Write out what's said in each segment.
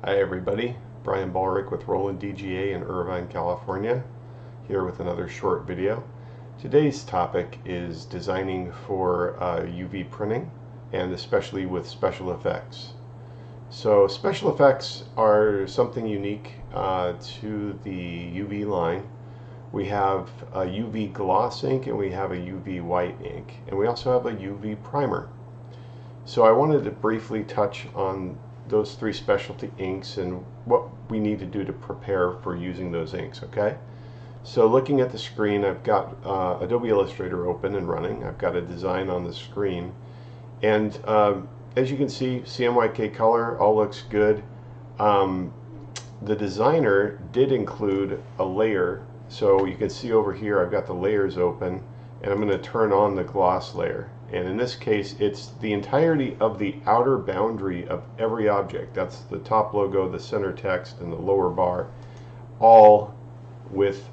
Hi everybody, Brian Ballrick with Roland DGA in Irvine, California, here with another short video. Today's topic is designing for UV printing, and especially with special effects. So special effects are something unique to the UV line. We have a UV gloss ink and we have a UV white ink, and we also have a UV primer. So I wanted to briefly touch on those three specialty inks and what we need to do to prepare for using those inks, okay? So looking at the screen, I've got Adobe Illustrator open and running. I've got a design on the screen, and as you can see, CMYK color, all looks good. The designer did include a layer, so you can see over here I've got the layers open, and I'm going to turn on the gloss layer. And in this case, it's the entirety of the outer boundary of every object. That's the top logo, the center text, and the lower bar, all with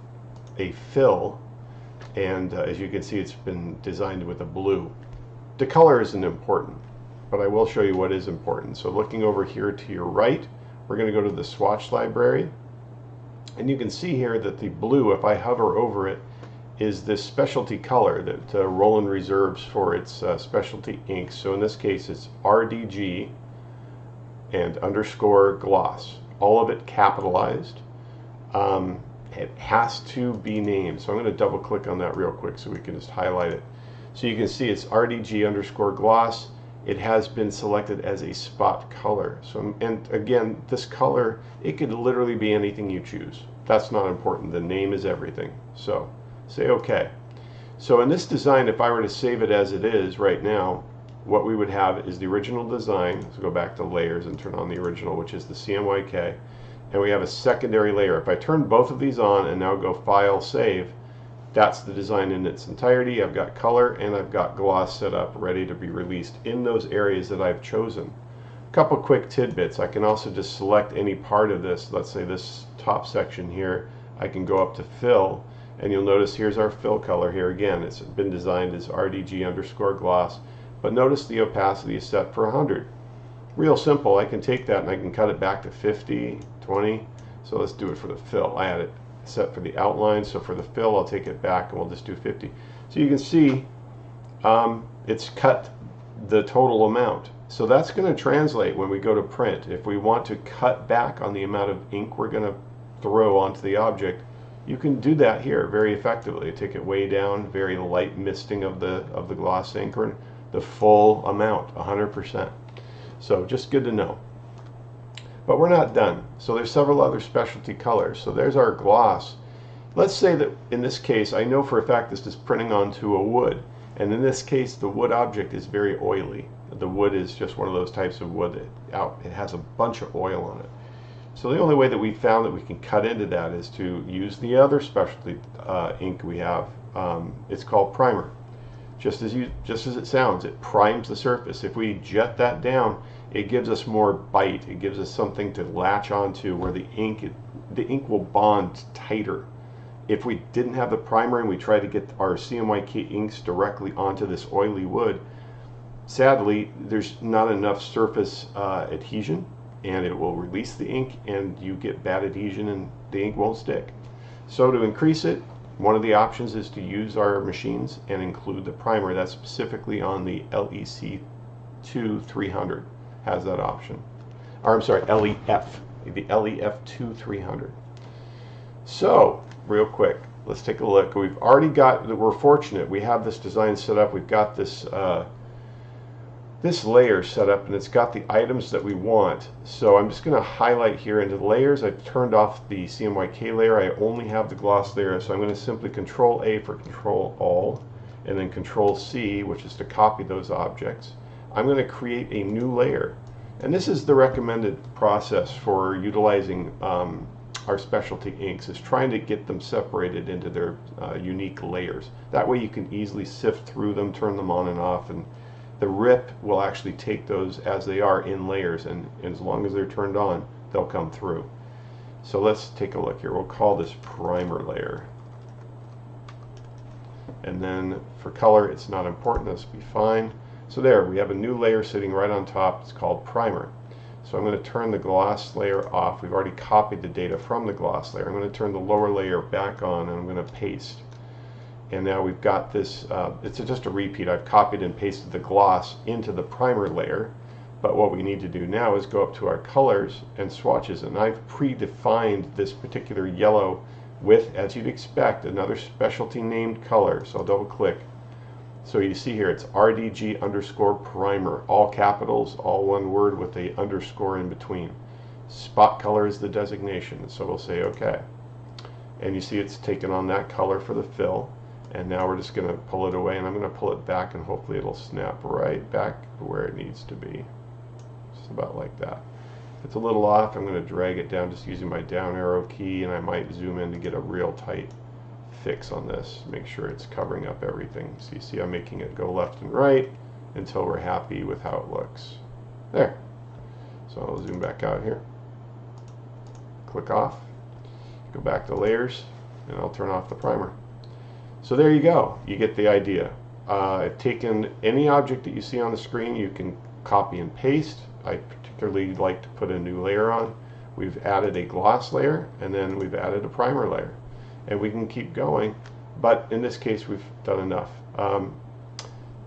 a fill. And as you can see, it's been designed with a blue. The color isn't important, but I will show you what is important. So looking over here to your right, we're going to go to the swatch library. And you can see here that the blue, if I hover over it, is this specialty color that Roland reserves for its specialty inks. So in this case it's RDG and underscore gloss, all of it capitalized. It has to be named, so I'm going to double click on that real quick so we can just highlight it. So you can see it's RDG underscore gloss. It has been selected as a spot color. So, and again, this color, it could literally be anything you choose. That's not important. The name is everything. So say OK. So in this design, if I were to save it as it is right now, what we would have is the original design. Let's go back to layers and turn on the original, which is the CMYK. And we have a secondary layer. If I turn both of these on and now go File, Save, that's the design in its entirety. I've got color and I've got gloss set up, ready to be released in those areas that I've chosen. A couple quick tidbits. I can also just select any part of this. Let's say this top section here. I can go up to Fill. And you'll notice here's our fill color here again. It's been designed as RDG underscore gloss, but notice the opacity is set for 100. Real simple. I can take that and I can cut it back to 50, 20. So let's do it for the fill. I had it set for the outline, so for the fill I'll take it back and we'll just do 50. So you can see it's cut the total amount. So that's going to translate when we go to print. If we want to cut back on the amount of ink we're going to throw onto the object, you can do that here very effectively. Take it way down, very light misting of the gloss ink, or the full amount, 100%. So just good to know. But we're not done. So there's several other specialty colors. So there's our gloss. Let's say that in this case, I know for a fact this is printing onto a wood. And in this case, the wood object is very oily. The wood is just one of those types of wood that it has a bunch of oil on it. So the only way that we found that we can cut into that is to use the other specialty ink we have. It's called primer. Just as it sounds, it primes the surface. If we jet that down, it gives us more bite. It gives us something to latch onto where the ink will bond tighter. If we didn't have the primer and we tried to get our CMYK inks directly onto this oily wood, sadly, there's not enough surface adhesion, and it will release the ink and you get bad adhesion and the ink won't stick. So to increase it, one of the options is to use our machines and include the primer. That's specifically on the LEC2300 has that option. Or I'm sorry, LEF, the LEF2300. So real quick, let's take a look. We've already got, we're fortunate, we have this design set up. We've got this this layer set up and it's got the items that we want. So I'm just going to highlight here into the layers. I've turned off the CMYK layer. I only have the gloss layer, so I'm going to simply Control A for Control All, and then Control C, which is to copy those objects. I'm going to create a new layer, and this is the recommended process for utilizing our specialty inks, is trying to get them separated into their unique layers. That way you can easily sift through them, turn them on and off, and the RIP will actually take those as they are in layers, and as long as they're turned on, they'll come through. So let's take a look here. We'll call this primer layer. And then for color, it's not important. This will be fine. So there, we have a new layer sitting right on top. It's called primer. So I'm going to turn the gloss layer off. We've already copied the data from the gloss layer. I'm going to turn the lower layer back on, and I'm going to paste. And now we've got this, it's just a repeat. I've copied and pasted the gloss into the primer layer. But what we need to do now is go up to our colors and swatches. And I've predefined this particular yellow with, as you'd expect, another specialty named color. So I'll double click. So you see here it's RDG_primer, all capitals, all one word with a underscore in between. Spot color is the designation, so we'll say OK. And you see it's taken on that color for the fill. And now we're just going to pull it away, and I'm going to pull it back, and hopefully it'll snap right back where it needs to be. Just about like that. If it's a little off, I'm going to drag it down just using my down arrow key, and I might zoom in to get a real tight fix on this. Make sure it's covering up everything. So you see I'm making it go left and right until we're happy with how it looks. There. So I'll zoom back out here. Click off. Go back to layers, and I'll turn off the primer. So there you go. You get the idea. I've taken any object that you see on the screen. You can copy and paste. I particularly like to put a new layer on. We've added a gloss layer, and then we've added a primer layer. And we can keep going, but in this case we've done enough.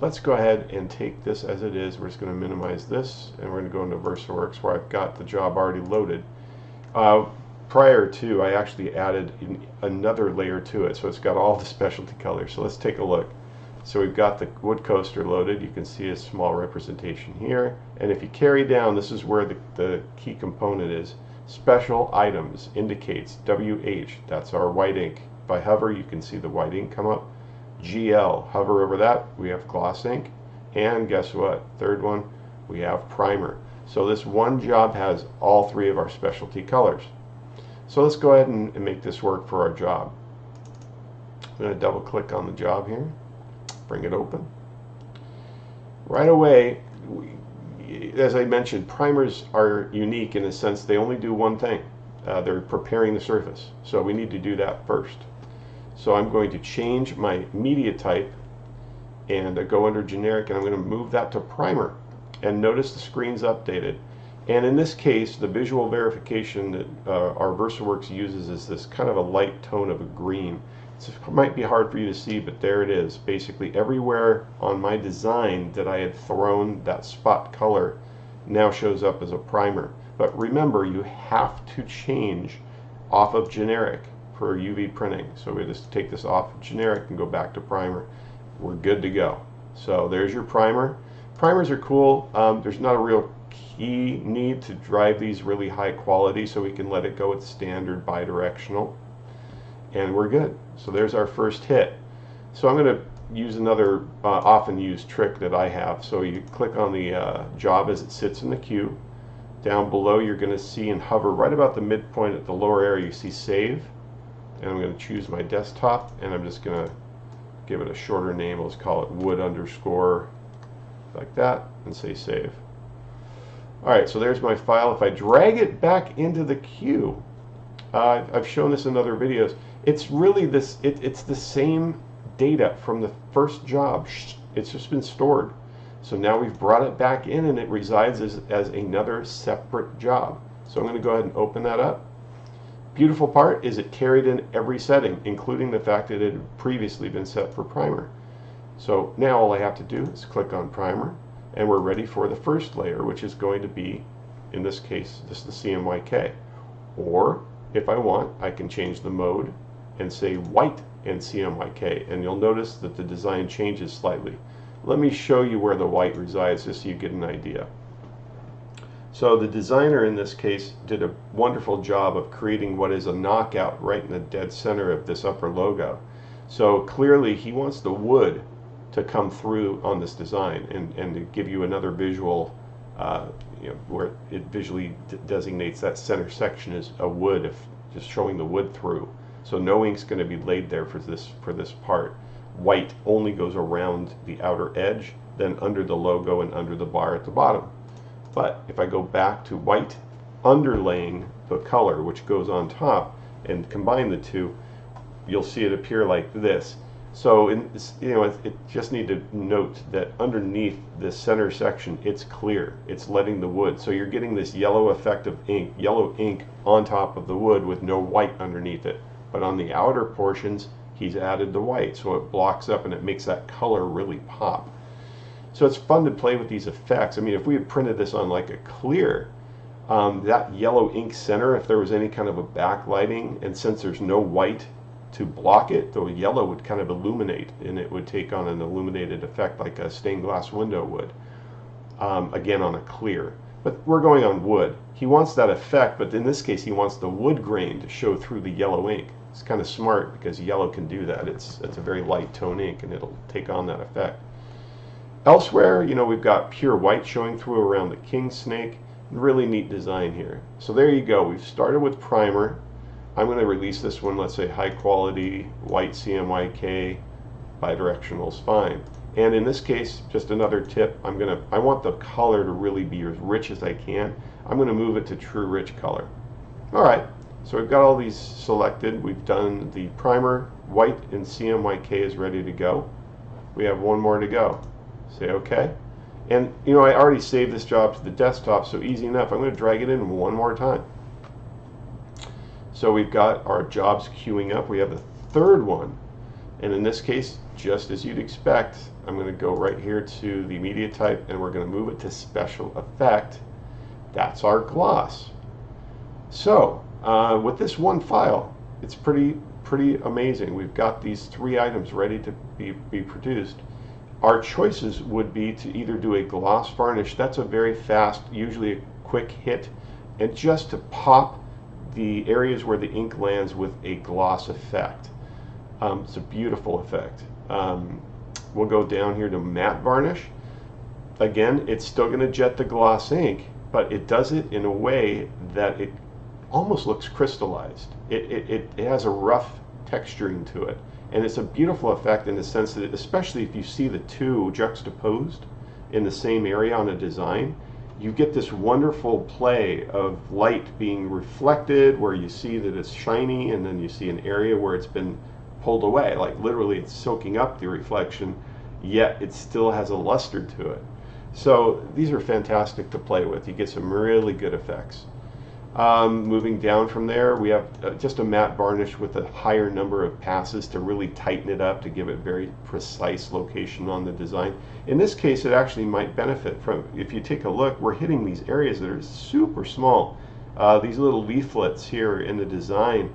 Let's go ahead and take this as it is. We're just going to minimize this, and we're going to go into Versaworks where I've got the job already loaded. Prior to, I actually added another layer to it, so it's got all the specialty colors. So let's take a look. So we've got the wood coaster loaded. You can see a small representation here, and if you carry down, this is where the key component is. Special items indicates WH, that's our white ink. If I hover, you can see the white ink come up. GL, hover over that, we have gloss ink. And guess what? Third one, we have primer. So this one job has all three of our specialty colors. So let's go ahead and make this work for our job. I'm going to double click on the job here, bring it open. Right away, as I mentioned, primers are unique in the sense they only do one thing. They're preparing the surface. So we need to do that first. So I'm going to change my media type and go under generic, and I'm going to move that to primer. And notice the screen's updated. And in this case, the visual verification that our Versaworks uses is this kind of a light tone of a green. It might be hard for you to see, but there it is. Basically everywhere on my design that I had thrown that spot color now shows up as a primer. But remember, you have to change off of generic for UV printing. So we just take this off of generic and go back to primer. We're good to go. So there's your primer. Primers are cool. There's not a real key need to drive these really high quality, so we can let it go with standard bidirectional, and we're good. So there's our first hit. So I'm going to use another often used trick that I have. So you click on the job as it sits in the queue. Down below you're going to see and hover right about the midpoint at the lower area, you see save, and I'm going to choose my desktop, and I'm just going to give it a shorter name. Let's call it wood underscore like that, and say save. Alright, so there's my file. If I drag it back into the queue, I've shown this in other videos, it's really this, it's the same data from the first job. It's just been stored. So now we've brought it back in, and it resides as another separate job. So I'm going to go ahead and open that up. Beautiful part is it carried in every setting, including the fact that it had previously been set for primer. So now all I have to do is click on primer, and we're ready for the first layer, which is going to be, in this case, this is the CMYK. Or, if I want, I can change the mode and say white and CMYK, and you'll notice that the design changes slightly. Let me show you where the white resides just so you get an idea. So the designer in this case did a wonderful job of creating what is a knockout right in the dead center of this upper logo. So clearly he wants the wood to come through on this design and to give you another visual, where it visually designates that center section as a wood, if just showing the wood through. So no ink's going to be laid there for this part. White only goes around the outer edge, then under the logo and under the bar at the bottom. But if I go back to white underlaying the color which goes on top and combine the two, you'll see it appear like this. So it just need to note that underneath this center section, it's clear. It's letting the wood. So you're getting this yellow effect of ink, yellow ink on top of the wood with no white underneath it. But on the outer portions, he's added the white, so it blocks up and it makes that color really pop. So it's fun to play with these effects. I mean, if we had printed this on like a clear, that yellow ink center, if there was any kind of a backlighting, and since there's no white to block it, the yellow would kind of illuminate, and it would take on an illuminated effect like a stained glass window would, again on a clear. But we're going on wood. He wants that effect, but in this case he wants the wood grain to show through the yellow ink. It's kind of smart because yellow can do that. It's a very light tone ink and it'll take on that effect. Elsewhere, we've got pure white showing through around the king snake. Really neat design here. So there you go. We've started with primer. I'm going to release this one, let's say high quality, white CMYK, bidirectional is fine. And in this case, just another tip, I want the color to really be as rich as I can. I'm going to move it to true rich color. Alright, so we've got all these selected. We've done the primer, white and CMYK is ready to go. We have one more to go. Say OK. And I already saved this job to the desktop, so easy enough. I'm going to drag it in one more time. So we've got our jobs queuing up. We have the third one, and in this case, just as you'd expect, I'm going to go right here to the media type and we're going to move it to special effect. That's our gloss. So with this one file, it's pretty amazing. We've got these three items ready to be produced. Our choices would be to either do a gloss varnish. That's a very fast, usually a quick hit, and just to pop the areas where the ink lands with a gloss effect. It's a beautiful effect. We'll go down here to matte varnish. Again, it's still going to jet the gloss ink, but it does it in a way that it almost looks crystallized. It has a rough texturing to it, and it's a beautiful effect in the sense that, especially if you see the two juxtaposed in the same area on a design, you get this wonderful play of light being reflected where you see that it's shiny, and then you see an area where it's been pulled away, like literally it's soaking up the reflection, yet it still has a luster to it. So these are fantastic to play with. You get some really good effects. Moving down from there, we have just a matte varnish with a higher number of passes to really tighten it up, to give it very precise location on the design. In this case, it actually might benefit from, if you take a look, we're hitting these areas that are super small. These little leaflets here in the design,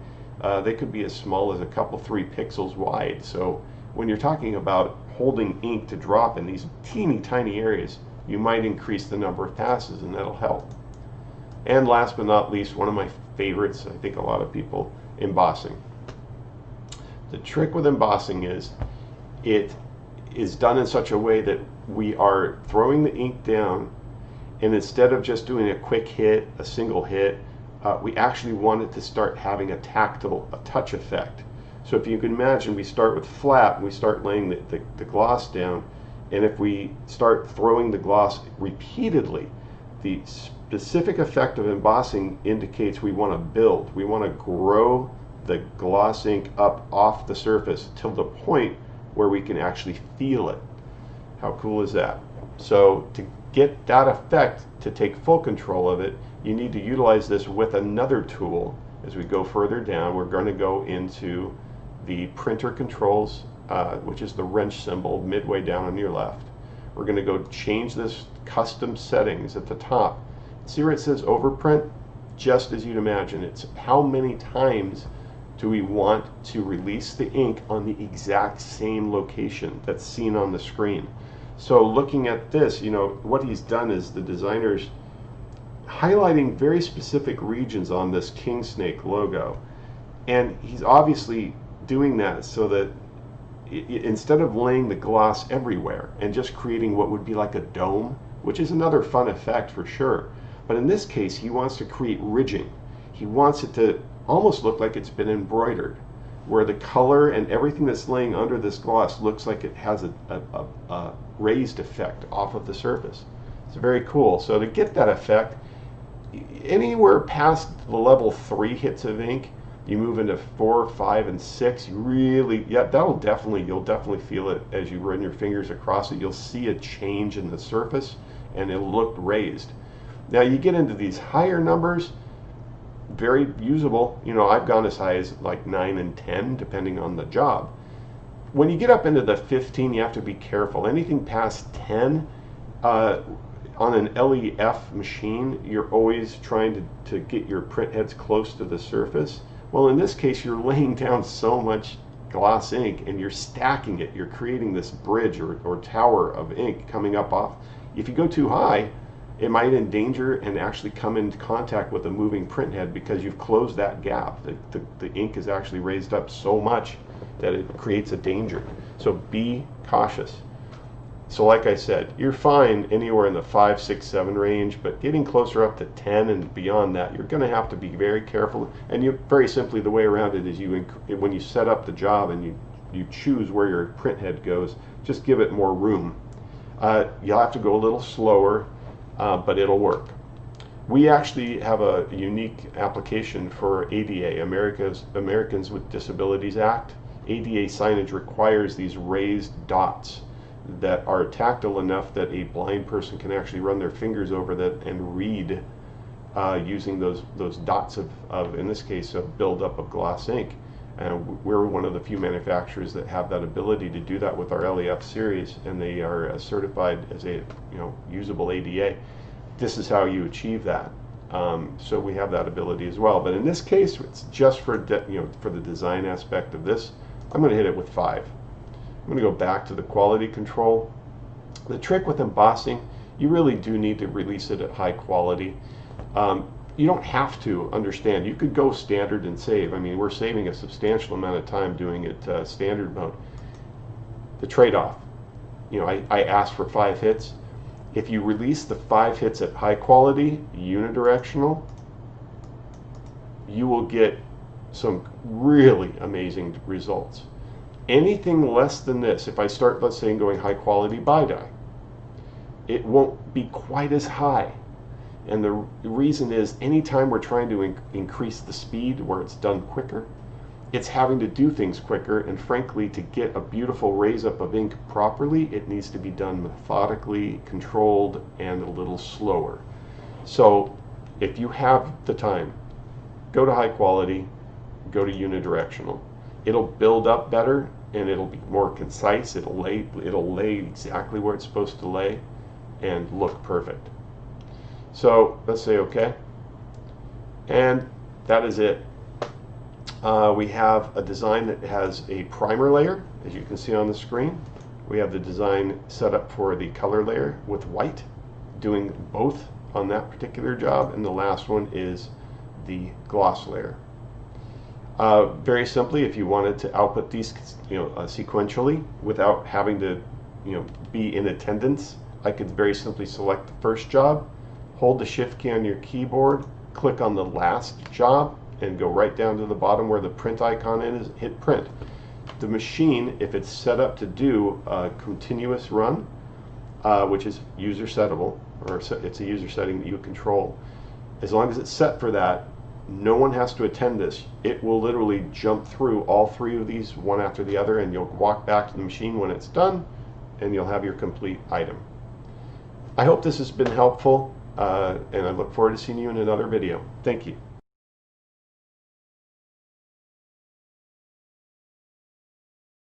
they could be as small as a couple, 3 pixels wide. So when you're talking about holding ink to drop in these teeny tiny areas, you might increase the number of passes, and that'll help. And last but not least, one of my favorites, I think a lot of people, embossing. The trick with embossing is it is done in such a way that we are throwing the ink down, and instead of just doing a quick hit, a single hit, we actually want it to start having a tactile, a touch effect. So if you can imagine, we start with flat and we start laying the gloss down, and if we start throwing the gloss repeatedly, the specific effect of embossing indicates we want to build. We want to grow the gloss ink up off the surface till the point where we can actually feel it. How cool is that? So to get that effect, to take full control of it, you need to utilize this with another tool. As we go further down, we're going to go into the printer controls, which is the wrench symbol midway down on your left. We're going to go change this custom settings at the top. See where it says overprint? Just as you'd imagine. It's how many times do we want to release the ink on the exact same location that's seen on the screen. So looking at this, what he's done is the designer's highlighting very specific regions on this king snake logo, and he's obviously doing that so that instead of laying the gloss everywhere and just creating what would be like a dome, which is another fun effect for sure, but in this case he wants to create ridging. He wants it to almost look like it's been embroidered, where the color and everything that's laying under this gloss looks like it has a raised effect off of the surface. It's very cool. So to get that effect, anywhere past the level 3 hits of ink, You move into 4, 5, and 6, you really, yeah, you'll definitely feel it as you run your fingers across it. You'll see a change in the surface and it'll look raised. Now you get into these higher numbers, very usable. You know, I've gone as high as like 9 and 10 depending on the job. When you get up into the 15, you have to be careful. Anything past 10, on an LEF machine, you're always trying to get your print heads close to the surface. Well, in this case, you're laying down so much gloss ink and you're stacking it. You're creating this bridge or tower of ink coming up off. If you go too high, it might endanger and actually come into contact with a moving print head because you've closed that gap. The ink is actually raised up so much that it creates a danger. So be cautious. So like I said, you're fine anywhere in the 5, 6, 7 range, but getting closer up to 10 and beyond that, you're going to have to be very careful. And you, very simply, the way around it is when you set up the job and you choose where your print head goes, just give it more room. You'll have to go a little slower, but it'll work. We actually have a unique application for ADA, Americans with Disabilities Act. ADA signage requires these raised dots that are tactile enough that a blind person can actually run their fingers over that and read using those dots of, in this case, a buildup of gloss ink. And we're one of the few manufacturers that have that ability to do that with our LEF series, and they are certified as a usable ADA. This is how you achieve that. So we have that ability as well. But in this case, it's just for for the design aspect of this. I'm going to hit it with 5. I'm going to go back to the quality control. The trick with embossing, you really do need to release it at high quality. You don't have to understand. You could go standard and save. I mean, we're saving a substantial amount of time doing it standard mode. The trade-off, I asked for 5 hits. If you release the 5 hits at high quality, unidirectional, you will get some really amazing results. Anything less than this, if I start, let's say, going high quality bi-dye, it won't be quite as high. And the reason is, anytime we're trying to increase the speed where it's done quicker, it's having to do things quicker, and frankly, to get a beautiful raise up of ink properly, it needs to be done methodically, controlled, and a little slower. So if you have the time, go to high quality, go to unidirectional. It'll build up better and it'll be more concise. It'll lay exactly where it's supposed to lay and look perfect. So let's say OK, and that is it. We have a design that has a primer layer, as you can see on the screen. We have the design set up for the color layer with white, doing both on that particular job, and the last one is the gloss layer. Very simply, if you wanted to output these sequentially without having to be in attendance, I could very simply select the first job, hold the shift key on your keyboard, click on the last job, and go right down to the bottom where the print icon is, hit print. The machine, if it's set up to do a continuous run, which is user settable, or it's a user setting that you control, as long as it's set for that, no one has to attend this. It will literally jump through all 3 of these one after the other, and you'll walk back to the machine when it's done, and you'll have your complete item. I hope this has been helpful, and I look forward to seeing you in another video. Thank you.